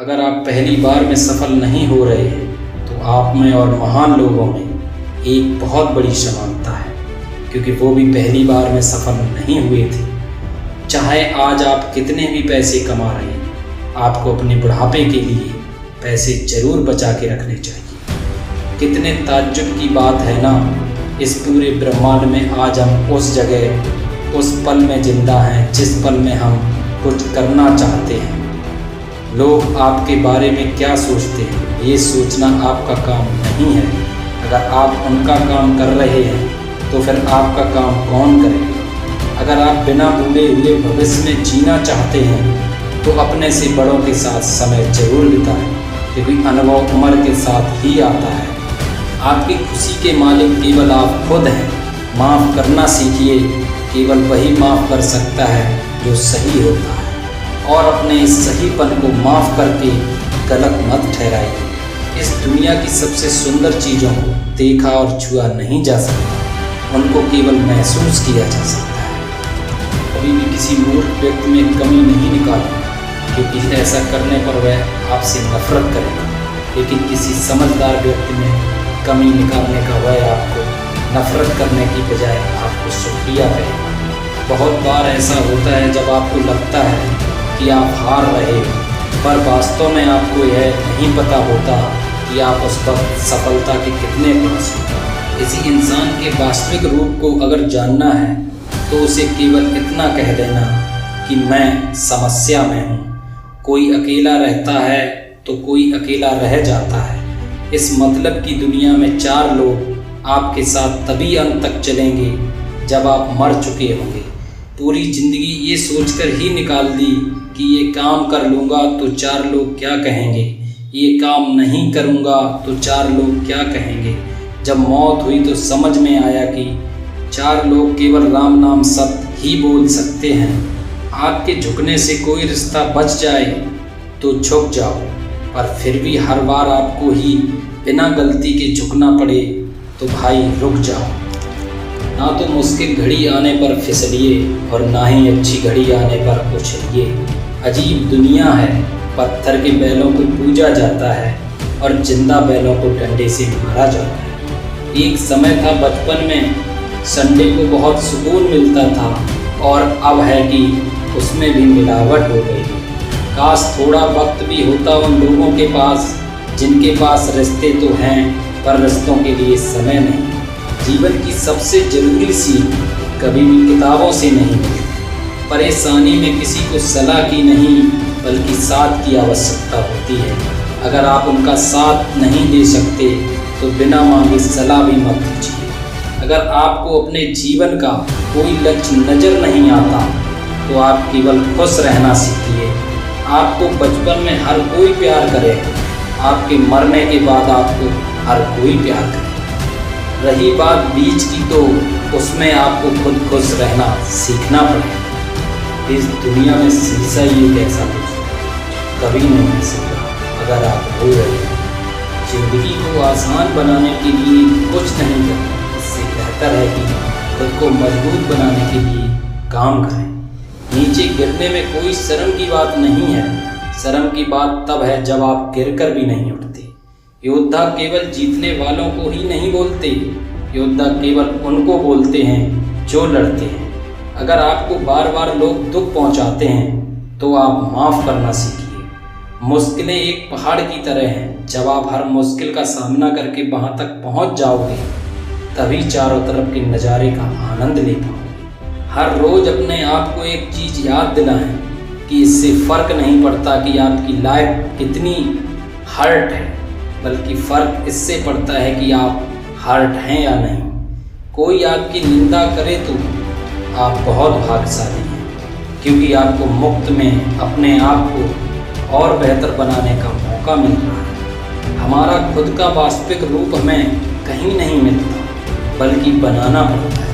अगर आप पहली बार में सफल नहीं हो रहे हैं तो आप में और महान लोगों में एक बहुत बड़ी समानता है, क्योंकि वो भी पहली बार में सफल नहीं हुए थे। चाहे आज आप कितने भी पैसे कमा रहे हैं, आपको अपने बुढ़ापे के लिए पैसे जरूर बचा के रखने चाहिए। कितने ताज्जुब की बात है ना, इस पूरे ब्रह्मांड में आज हम उस जगह उस पल में जिंदा हैं जिस पल में हम कुछ करना चाहते हैं। लोग आपके बारे में क्या सोचते हैं, ये सोचना आपका काम नहीं है। अगर आप उनका काम कर रहे हैं तो फिर आपका काम कौन करेगा। अगर आप बिना भूले हुए भविष्य में जीना चाहते हैं तो अपने से बड़ों के साथ समय जरूर बिताएं, क्योंकि अनुभव उम्र के साथ ही आता है। आपकी खुशी के मालिक केवल आप खुद हैं। माफ़ करना सीखिए, केवल वही माफ़ कर सकता है जो सही होता है, और अपने इस सहीपन को माफ़ करके गलत मत ठहराइए। इस दुनिया की सबसे सुंदर चीज़ों को देखा और छुआ नहीं जा सकता, उनको केवल महसूस किया जा सकता है। कभी भी किसी मूर्ख व्यक्ति में कमी नहीं निकालें, क्योंकि ऐसा करने पर वह आपसे नफरत करेगा, लेकिन किसी समझदार व्यक्ति में कमी निकालने का वह आपको नफरत करने की बजाय आपको शुक्रिया करेगा। बहुत बार ऐसा होता है जब आपको लगता है कि आप हार रहे हो, पर वास्तव में आपको यह नहीं पता होता कि आप उस वक्त सफलता के कितने पास हो। किसी इंसान के वास्तविक रूप को अगर जानना है तो उसे केवल इतना कह देना कि मैं समस्या में हूँ। कोई अकेला रहता है तो कोई अकेला रह जाता है। इस मतलब की दुनिया में 4 लोग आपके साथ तभी अंत तक चलेंगे जब आप मर चुके होंगे। पूरी ज़िंदगी ये सोचकर ही निकाल दी कि ये काम कर लूँगा तो 4 लोग क्या कहेंगे, ये काम नहीं करूँगा तो 4 लोग क्या कहेंगे। जब मौत हुई तो समझ में आया कि 4 लोग केवल राम नाम सत्य ही बोल सकते हैं। आपके झुकने से कोई रिश्ता बच जाए तो झुक जाओ, पर फिर भी हर बार आपको ही बिना गलती के झुकना पड़े तो भाई रुक जाओ। ना तो मुश्किल घड़ी आने पर फिसलिए और ना ही अच्छी घड़ी आने पर उछलिए। अजीब दुनिया है, पत्थर के बैलों को पूजा जाता है और जिंदा बैलों को डंडे से मारा जाता है। एक समय था बचपन में संडे को बहुत सुकून मिलता था, और अब है कि उसमें भी मिलावट हो गई। काश थोड़ा वक्त भी होता उन लोगों के पास जिनके पास रिश्ते तो हैं पर रिश्तों के लिए समय नहीं। जीवन की सबसे ज़रूरी सीख कभी भी किताबों से नहीं मिलती। परेशानी में किसी को सलाह की नहीं बल्कि साथ की आवश्यकता होती है। अगर आप उनका साथ नहीं दे सकते तो बिना मांगे सलाह भी मत कीजिए। अगर आपको अपने जीवन का कोई लक्ष्य नज़र नहीं आता तो आप केवल खुश रहना सीखिए। आपको बचपन में हर कोई प्यार करेगा, आपके मरने के बाद आपको हर कोई प्यार करेगा। रही बात बीच की तो उसमें आपको खुद खुश रहना सीखना पड़ेगा। इस दुनिया में शीशा ही एक ऐसा कुछ कभी नहीं मिल सकता। अगर आप रो रहे हैं, जिंदगी को आसान बनाने के लिए कुछ नहीं करना, इससे बेहतर है कि खुद को मजबूत बनाने के लिए काम करें। नीचे गिरने में कोई शर्म की बात नहीं है। शर्म की बात तब है जब आप गिरकर भी नहीं उठते। योद्धा केवल जीतने वालों को ही नहीं बोलते, योद्धा केवल उनको बोलते हैं जो लड़ते हैं। अगर आपको बार बार लोग दुख पहुंचाते हैं तो आप माफ़ करना सीखिए। मुश्किलें एक पहाड़ की तरह हैं, जब आप हर मुश्किल का सामना करके वहां तक पहुंच जाओगे तभी चारों तरफ के नज़ारे का आनंद ले पाओगे। हर रोज़ अपने आप को एक चीज़ याद दिलाएं कि इससे फ़र्क नहीं पड़ता कि आपकी लाइफ कितनी हर्ट है, बल्कि फ़र्क इससे पड़ता है कि आप हर्ट हैं या नहीं। कोई आपकी निंदा करे तो आप बहुत भाग्यशाली हैं, क्योंकि आपको मुफ्त में अपने आप को और बेहतर बनाने का मौका मिल रहा है। हमारा खुद का वास्तविक रूप हमें कहीं नहीं मिलता, बल्कि बनाना पड़ता है।